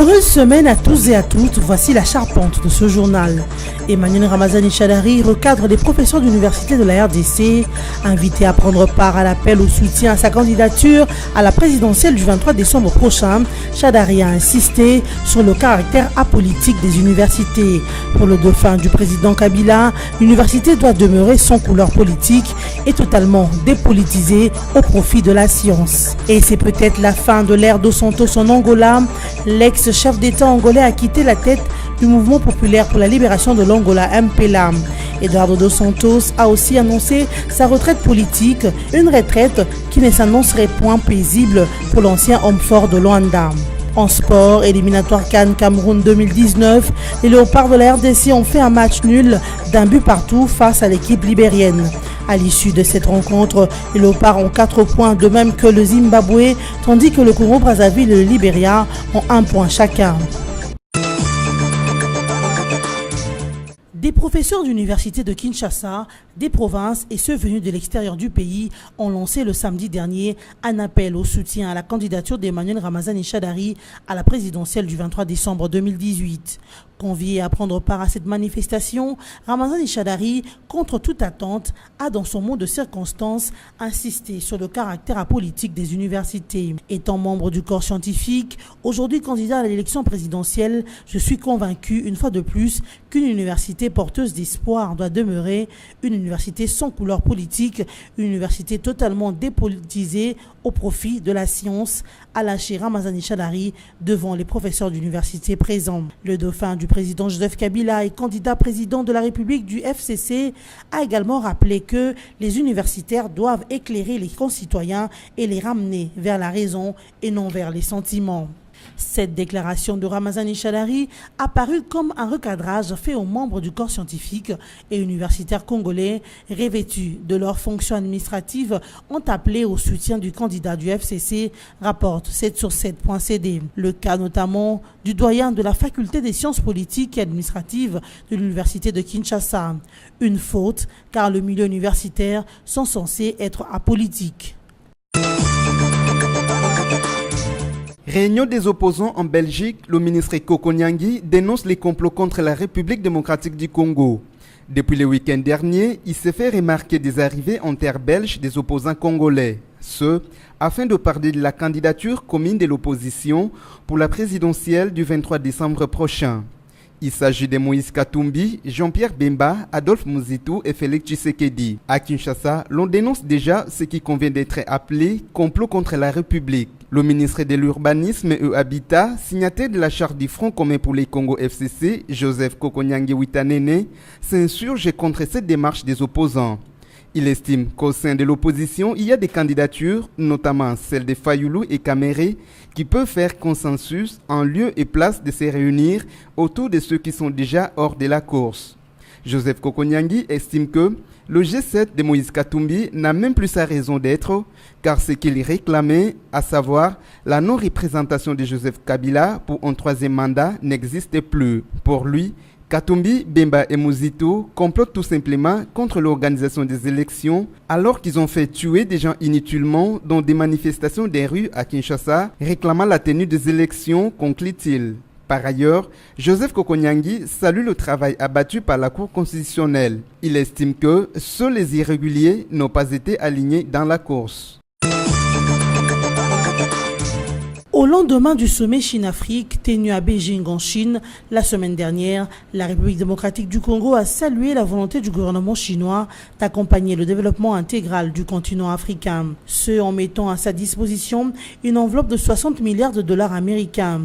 Heureuse semaine à tous et à toutes, voici la charpente de ce journal. Emmanuel Ramazani Chadari recadre les professeurs d'université de la RDC, invités à prendre part à l'appel au soutien à sa candidature à la présidentielle du 23 décembre prochain. Chadari a insisté sur le caractère apolitique des universités. Pour le dauphin du président Kabila, l'université doit demeurer sans couleur politique et totalement dépolitisée au profit de la science. Et c'est peut-être la fin de l'ère dos Santos en Angola. L'ex-chef d'État angolais a quitté la tête du mouvement populaire pour la libération de l'Angola, MPLA. Eduardo dos Santos a aussi annoncé sa retraite politique, une retraite qui ne s'annoncerait point paisible pour l'ancien homme fort de Luanda. En sport, éliminatoire CAN Cameroun 2019, les Léopards de la RDC ont fait un match nul d'un but partout face à l'équipe libérienne. À l'issue de cette rencontre, les Léopards ont 4 points, de même que le Zimbabwe, tandis que le Congo-Brazzaville et le Libéria ont 1 point chacun. Des professeurs d'université de Kinshasa, des provinces et ceux venus de l'extérieur du pays ont lancé le samedi dernier un appel au soutien à la candidature d'Emmanuel Ramazani Chadari à la présidentielle du 23 décembre 2018. Convié à prendre part à cette manifestation, Ramazani Chadari, contre toute attente, a dans son mot de circonstance insisté sur le caractère apolitique des universités. Étant membre du corps scientifique, aujourd'hui candidat à l'élection présidentielle, je suis convaincu une fois de plus qu'une université porteuse d'espoir doit demeurer une université sans couleur politique, une université totalement dépolitisée au profit de la science, a lâché Ramazani Chadari devant les professeurs d'université présents. Le dauphin du président Joseph Kabila et candidat président de la République du FCC a également rappelé que les universitaires doivent éclairer les concitoyens et les ramener vers la raison et non vers les sentiments. Cette déclaration de Ramazani Chadari a paru comme un recadrage fait aux membres du corps scientifique et universitaire congolais revêtus de leurs fonctions administratives ont appelé au soutien du candidat du FCC, rapporte 7sur7.cd. Le cas notamment du doyen de la faculté des sciences politiques et administratives de l'université de Kinshasa. Une faute car le milieu universitaire sont censés être apolitiques. Réunion des opposants en Belgique, le ministre Koko Nyangi dénonce les complots contre la République démocratique du Congo. Depuis le week-end dernier, il s'est fait remarquer des arrivées en terre belge des opposants congolais. Ce, afin de parler de la candidature commune de l'opposition pour la présidentielle du 23 décembre prochain. Il s'agit de Moïse Katumbi, Jean-Pierre Bemba, Adolphe Muzitu et Félix Tshisekedi. À Kinshasa, l'on dénonce déjà ce qui convient d'être appelé complot contre la République. Le ministre de l'Urbanisme et Habitat, signataire de la charte du Front commun pour les Congo FCC, Joseph Koko Nyangi Witanene, s'insurge contre cette démarche des opposants. Il estime qu'au sein de l'opposition, il y a des candidatures, notamment celles de Fayoulou et Kamere, qui peuvent faire consensus en lieu et place de se réunir autour de ceux qui sont déjà hors de la course. Joseph Koko Nyangi estime que le G7 de Moïse Katumbi n'a même plus sa raison d'être, car ce qu'il réclamait, à savoir la non-représentation de Joseph Kabila pour un 3e mandat, n'existe plus. Pour lui, Katumbi, Bemba et Muzitu complotent tout simplement contre l'organisation des élections alors qu'ils ont fait tuer des gens inutilement dans des manifestations des rues à Kinshasa réclamant la tenue des élections, conclut-il. Par ailleurs, Joseph Koko Nyangi salue le travail abattu par la Cour constitutionnelle. Il estime que seuls les irréguliers n'ont pas été alignés dans la course. Au lendemain du sommet Chine-Afrique tenu à Beijing en Chine, la semaine dernière, la République démocratique du Congo a salué la volonté du gouvernement chinois d'accompagner le développement intégral du continent africain. Ce en mettant à sa disposition une enveloppe de 60 milliards de dollars américains.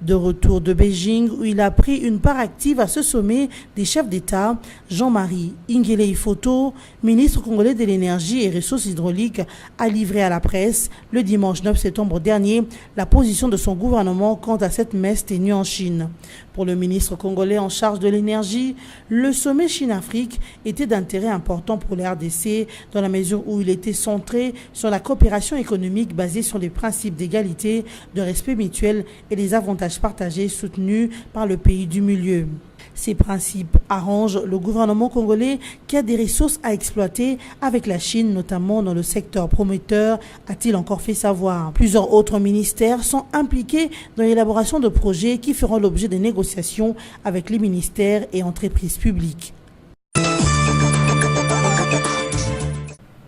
De retour de Beijing, où il a pris une part active à ce sommet des chefs d'État, Jean-Marie Ingelei Foto, ministre congolais de l'énergie et ressources hydrauliques, a livré à la presse le dimanche 9 septembre dernier la position de son gouvernement quant à cette messe tenue en Chine. Pour le ministre congolais en charge de l'énergie, le sommet Chine-Afrique était d'intérêt important pour la RDC dans la mesure où il était centré sur la coopération économique basée sur les principes d'égalité, de respect mutuel et des avantages partagés soutenus par le pays du milieu. Ces principes arrangent le gouvernement congolais qui a des ressources à exploiter avec la Chine, notamment dans le secteur prometteur, a-t-il encore fait savoir. Plusieurs autres ministères sont impliqués dans l'élaboration de projets qui feront l'objet de négociations avec les ministères et entreprises publiques.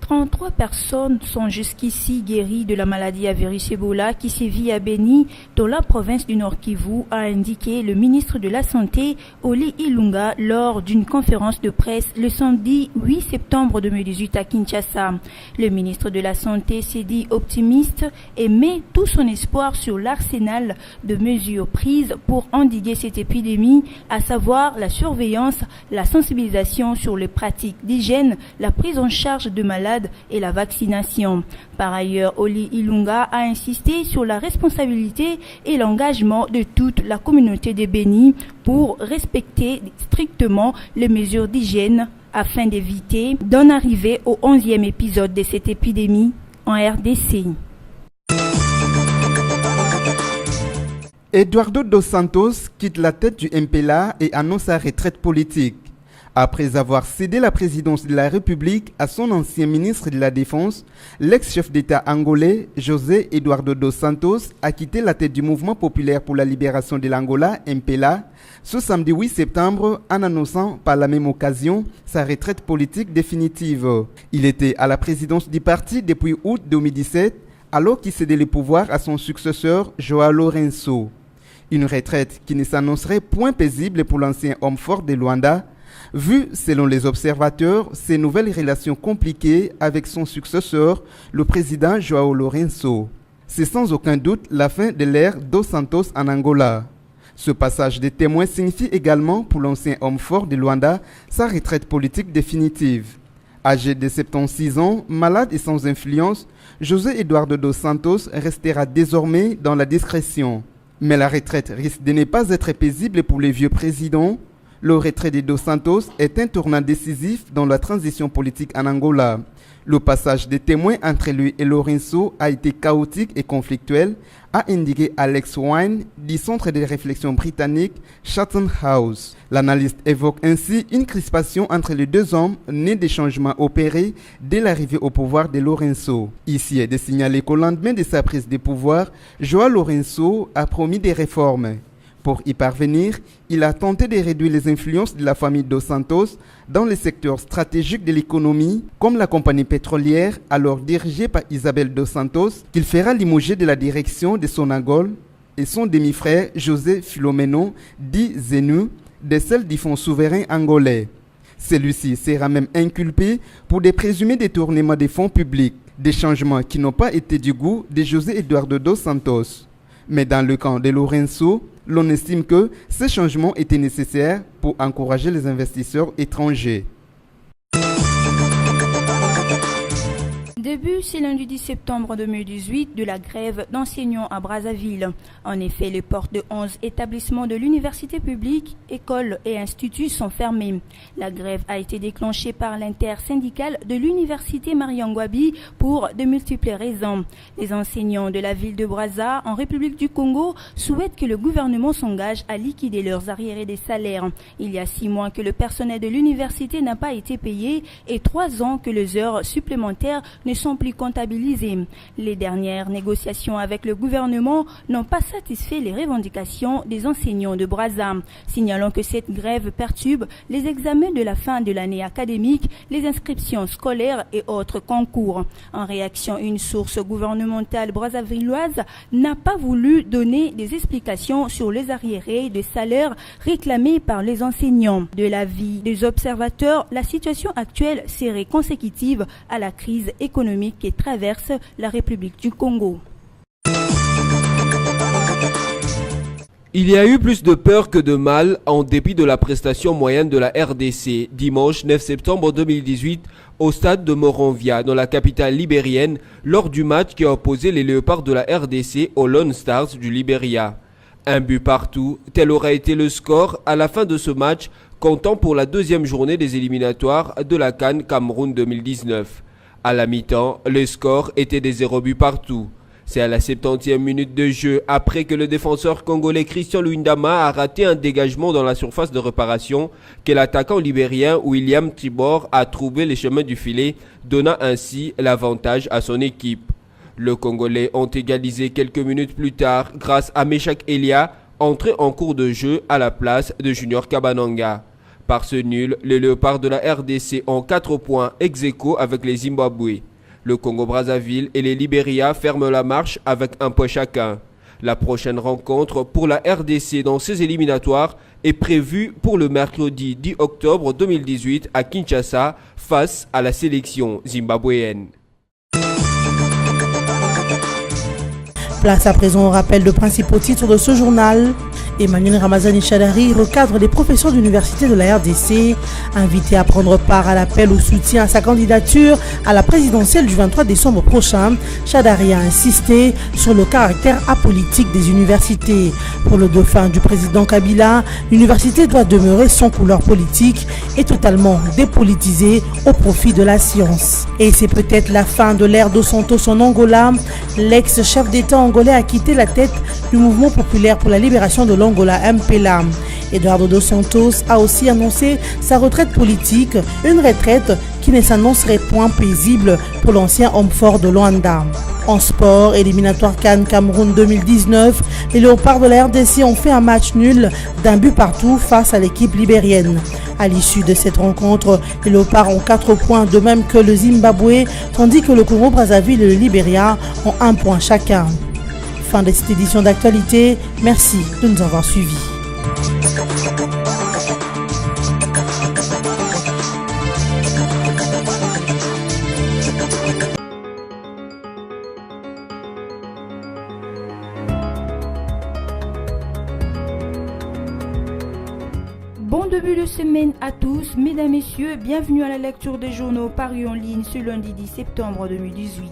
33 personnes sont jusqu'ici guéries de la maladie à virus Ebola qui sévit à Beni, dans la province du Nord Kivu, a indiqué le ministre de la Santé, Oli Ilunga, lors d'une conférence de presse le samedi 8 septembre 2018 à Kinshasa. Le ministre de la Santé s'est dit optimiste et met tout son espoir sur l'arsenal de mesures prises pour endiguer cette épidémie, à savoir la surveillance, la sensibilisation sur les pratiques d'hygiène, la prise en charge de malades et la vaccination. Par ailleurs, Oli Ilunga a insisté sur la responsabilité et l'engagement de toute la communauté de Beni pour respecter strictement les mesures d'hygiène afin d'éviter d'en arriver au 11e épisode de cette épidémie en RDC. Eduardo dos Santos quitte la tête du MPLA et annonce sa retraite politique. Après avoir cédé la présidence de la République à son ancien ministre de la Défense, l'ex-chef d'État angolais, José Eduardo dos Santos, a quitté la tête du Mouvement populaire pour la libération de l'Angola, MPLA, ce samedi 8 septembre en annonçant par la même occasion sa retraite politique définitive. Il était à la présidence du parti depuis août 2017, alors qu'il cédait le pouvoir à son successeur, João Lourenço. Une retraite qui ne s'annoncerait point paisible pour l'ancien homme fort de Luanda, vu, selon les observateurs, ses nouvelles relations compliquées avec son successeur, le président João Lourenço. C'est sans aucun doute la fin de l'ère dos Santos en Angola. Ce passage des témoins signifie également pour l'ancien homme fort de Luanda sa retraite politique définitive. Âgé de 76 ans, malade et sans influence, José Eduardo dos Santos restera désormais dans la discrétion. Mais la retraite risque de ne pas être paisible pour les vieux présidents. Le retrait de dos Santos est un tournant décisif dans la transition politique en Angola. Le passage des témoins entre lui et Lourenço a été chaotique et conflictuel, a indiqué Alex Wine du centre de réflexion britannique Chatham House. L'analyste évoque ainsi une crispation entre les deux hommes née des changements opérés dès l'arrivée au pouvoir de Lourenço. Ici est de signaler qu'au lendemain de sa prise de pouvoir, João Lourenço a promis des réformes. Pour y parvenir, il a tenté de réduire les influences de la famille dos Santos dans les secteurs stratégiques de l'économie, comme la compagnie pétrolière, alors dirigée par Isabel dos Santos, qu'il fera limoger de la direction de Sonangol, et son demi-frère José Filomeno, dit Zenu, de celle du Fonds souverain angolais. Celui-ci sera même inculpé pour des présumés détournements des fonds publics, des changements qui n'ont pas été du goût de José Eduardo dos Santos. Mais dans le camp de Lourenço, l'on estime que ces changements étaient nécessaires pour encourager les investisseurs étrangers. Début ce lundi 10 septembre 2018 de la grève d'enseignants à Brazzaville. En effet, les portes de 11 établissements de l'université publique, écoles et instituts sont fermées. La grève a été déclenchée par l'intersyndicale de l'université Mariangwabi pour de multiples raisons. Les enseignants de la ville de Brazza, en République du Congo, souhaitent que le gouvernement s'engage à liquider leurs arriérés des salaires. Il y a 6 mois que le personnel de l'université n'a pas été payé et 3 ans que les heures supplémentaires ne sont plus comptabilisées. Les dernières négociations avec le gouvernement n'ont pas satisfait les revendications des enseignants de Brazza, signalant que cette grève perturbe les examens de la fin de l'année académique, les inscriptions scolaires et autres concours. En réaction, une source gouvernementale brazzavilloise n'a pas voulu donner des explications sur les arriérés de salaire réclamés par les enseignants. De l'avis des observateurs, la situation actuelle serait consécutive à la crise économique qui traverse la République du Congo. Il y a eu plus de peur que de mal en dépit de la prestation moyenne de la RDC dimanche 9 septembre 2018 au stade de Moronvia dans la capitale libérienne lors du match qui a opposé les Léopards de la RDC aux Lone Stars du Libéria. Un but partout, tel aura été le score à la fin de ce match comptant pour la deuxième journée des éliminatoires de la CAN Cameroun 2019. À la mi-temps, le score était des 0 buts partout. C'est à la 70e minute de jeu, après que le défenseur congolais Christian Luindama a raté un dégagement dans la surface de réparation, que l'attaquant libérien William Tibor a trouvé les chemins du filet, donnant ainsi l'avantage à son équipe. Le Congolais ont égalisé quelques minutes plus tard grâce à Meshak Elia, entré en cours de jeu à la place de Junior Kabananga. Par ce nul, les Léopards de la RDC ont 4 points ex-aequo avec les Zimbabwe. Le Congo-Brazzaville et les Libéria ferment la marche avec un point chacun. La prochaine rencontre pour la RDC dans ces éliminatoires est prévue pour le mercredi 10 octobre 2018 à Kinshasa face à la sélection zimbabwéenne. Place à présent au rappel de principaux titres de ce journal. Emmanuel Ramazani Chadari recadre les professeurs d'université de la RDC, invité à prendre part à l'appel au soutien à sa candidature à la présidentielle du 23 décembre prochain. Chadari a insisté sur le caractère apolitique des universités. Pour le dauphin du président Kabila, l'université doit demeurer sans couleur politique et totalement dépolitisée au profit de la science. Et c'est peut-être la fin de l'ère dos Santos en Angola. L'ex-chef d'État angolais a quitté la tête du mouvement populaire pour la libération de l'Angola, MPLA. Eduardo dos Santos a aussi annoncé sa retraite politique, une retraite qui ne s'annoncerait point paisible pour l'ancien homme fort de Luanda. En sport, éliminatoire CAN Cameroun 2019, les Léopards de la RDC ont fait un match nul d'un but partout face à l'équipe libérienne. À l'issue de cette rencontre, les Léopards ont 4 points, de même que le Zimbabwe, tandis que le Congo-Brazzaville et le Libéria ont 1 point chacun. Fin de cette édition d'actualité. Merci de nous avoir suivis. Bon début de semaine à tous, mesdames, messieurs, bienvenue à la lecture des journaux parus en ligne ce lundi 10 septembre 2018.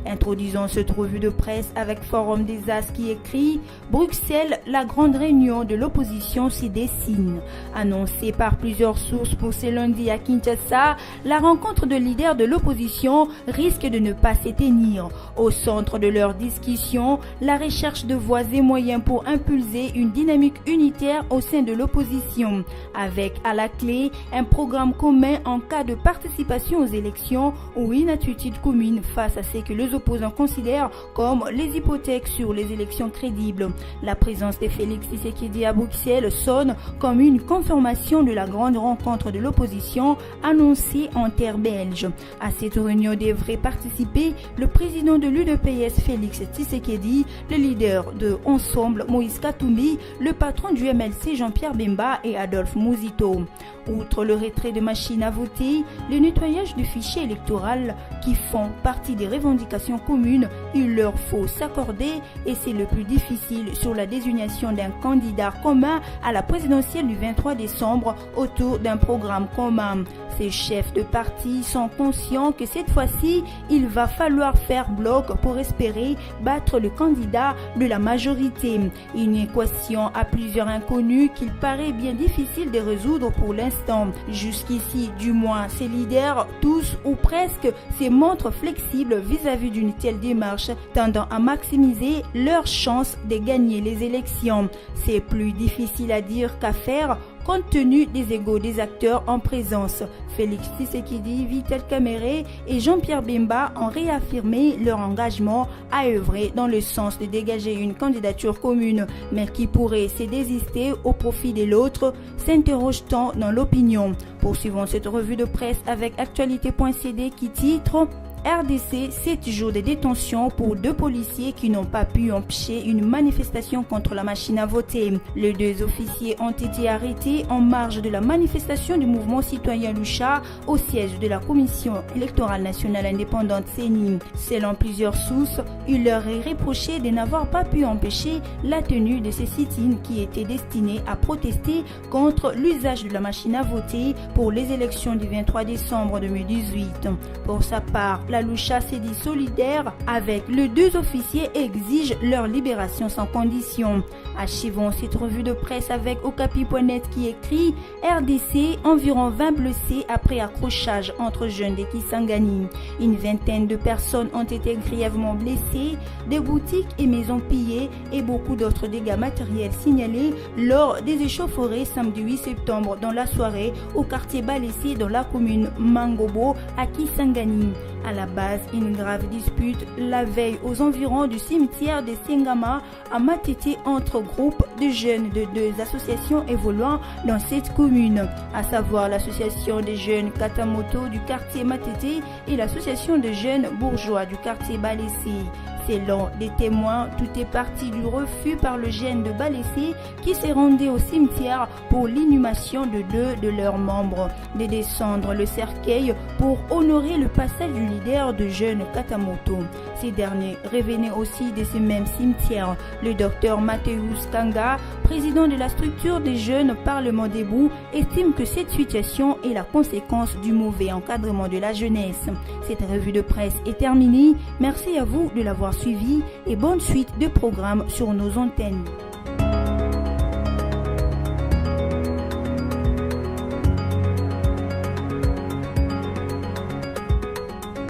Introduisons cette revue de presse avec Forum des As qui écrit « Bruxelles, la grande réunion de l'opposition s'y dessine ». Annoncée par plusieurs sources pour ce lundi à Kinshasa, la rencontre de leaders de l'opposition risque de ne pas s'éteindre. Au centre de leur discussion, la recherche de voies et moyens pour impulser une dynamique unitaire au sein de l'opposition, avec à la clé un programme commun en cas de participation aux élections ou une attitude commune face à ce que les opposants considèrent comme les hypothèques sur les élections crédibles. La présence de Félix Tshisekedi à Bruxelles sonne comme une confirmation de la grande rencontre de l'opposition annoncée en terre belge. À cette réunion devrait participer le président de l'UDPS Félix Tshisekedi, le leader de Ensemble Moïse Katumbi, le patron du MLC Jean-Pierre Bemba et Adolphe Mouzito. Outre le retrait de machines à voter, le nettoyage du fichier électoral qui font partie des revendications communes, il leur faut s'accorder et c'est le plus difficile sur la désignation d'un candidat commun à la présidentielle du 23 décembre autour d'un programme commun. Ces chefs de parti sont conscients que cette fois-ci, il va falloir faire bloc pour espérer battre le candidat de la majorité. Une équation à plusieurs inconnus qu'il paraît bien difficile de résoudre pour l'instant. Jusqu'ici, du moins, ces leaders, tous ou presque, se montrent flexibles vis-à-vis d'une telle démarche, tendant à maximiser leurs chances de gagner les élections. C'est plus difficile à dire qu'à faire, compte tenu des égos des acteurs en présence. Félix Tshisekedi, Vital Kamerhe et Jean-Pierre Bemba ont réaffirmé leur engagement à œuvrer dans le sens de dégager une candidature commune, mais qui pourrait se désister au profit de l'autre, s'interroge-t-on dans l'opinion. Poursuivons cette revue de presse avec actualité.cd qui titre RDC, 7 jours de détention pour 2 policiers qui n'ont pas pu empêcher une manifestation contre la machine à voter. Les 2 officiers ont été arrêtés en marge de la manifestation du mouvement citoyen Lucha au siège de la Commission électorale nationale indépendante CENI. Selon plusieurs sources, il leur est reproché de n'avoir pas pu empêcher la tenue de ces sit-ins qui étaient destinés à protester contre l'usage de la machine à voter pour les élections du 23 décembre 2018. Pour sa part, la Lucha s'est dit solidaire avec les 2 officiers et exige leur libération sans condition. Achevons cette revue de presse avec Okapi.net qui écrit RDC, environ 20 blessés après accrochage entre jeunes de Kisangani. Une vingtaine de personnes ont été grièvement blessées, des boutiques et maisons pillées et beaucoup d'autres dégâts matériels signalés lors des échauffourées samedi 8 septembre dans la soirée au quartier Balessi dans la commune Mangobo à Kisangani. À la base, une grave dispute la veille aux environs du cimetière de Singama à Matete entre groupes de jeunes de 2 associations évoluant dans cette commune, à savoir l'association des jeunes Katamoto du quartier Matete et l'association des jeunes bourgeois du quartier Balessi. Selon des témoins, tout est parti du refus par le jeune de Balessi qui s'est rendu au cimetière pour l'inhumation de 2 de leurs membres, de descendre le cercueil pour honorer le passage du leader de jeunes Katamoto. Ces derniers revenaient aussi de ce même cimetière. Le docteur Mathéus Kanga, président de la structure des jeunes Parlement debout, estime que cette situation est la conséquence du mauvais encadrement de la jeunesse. Cette revue de presse est terminée. Merci à vous de l'avoir suivi et bonne suite de programmes sur nos antennes.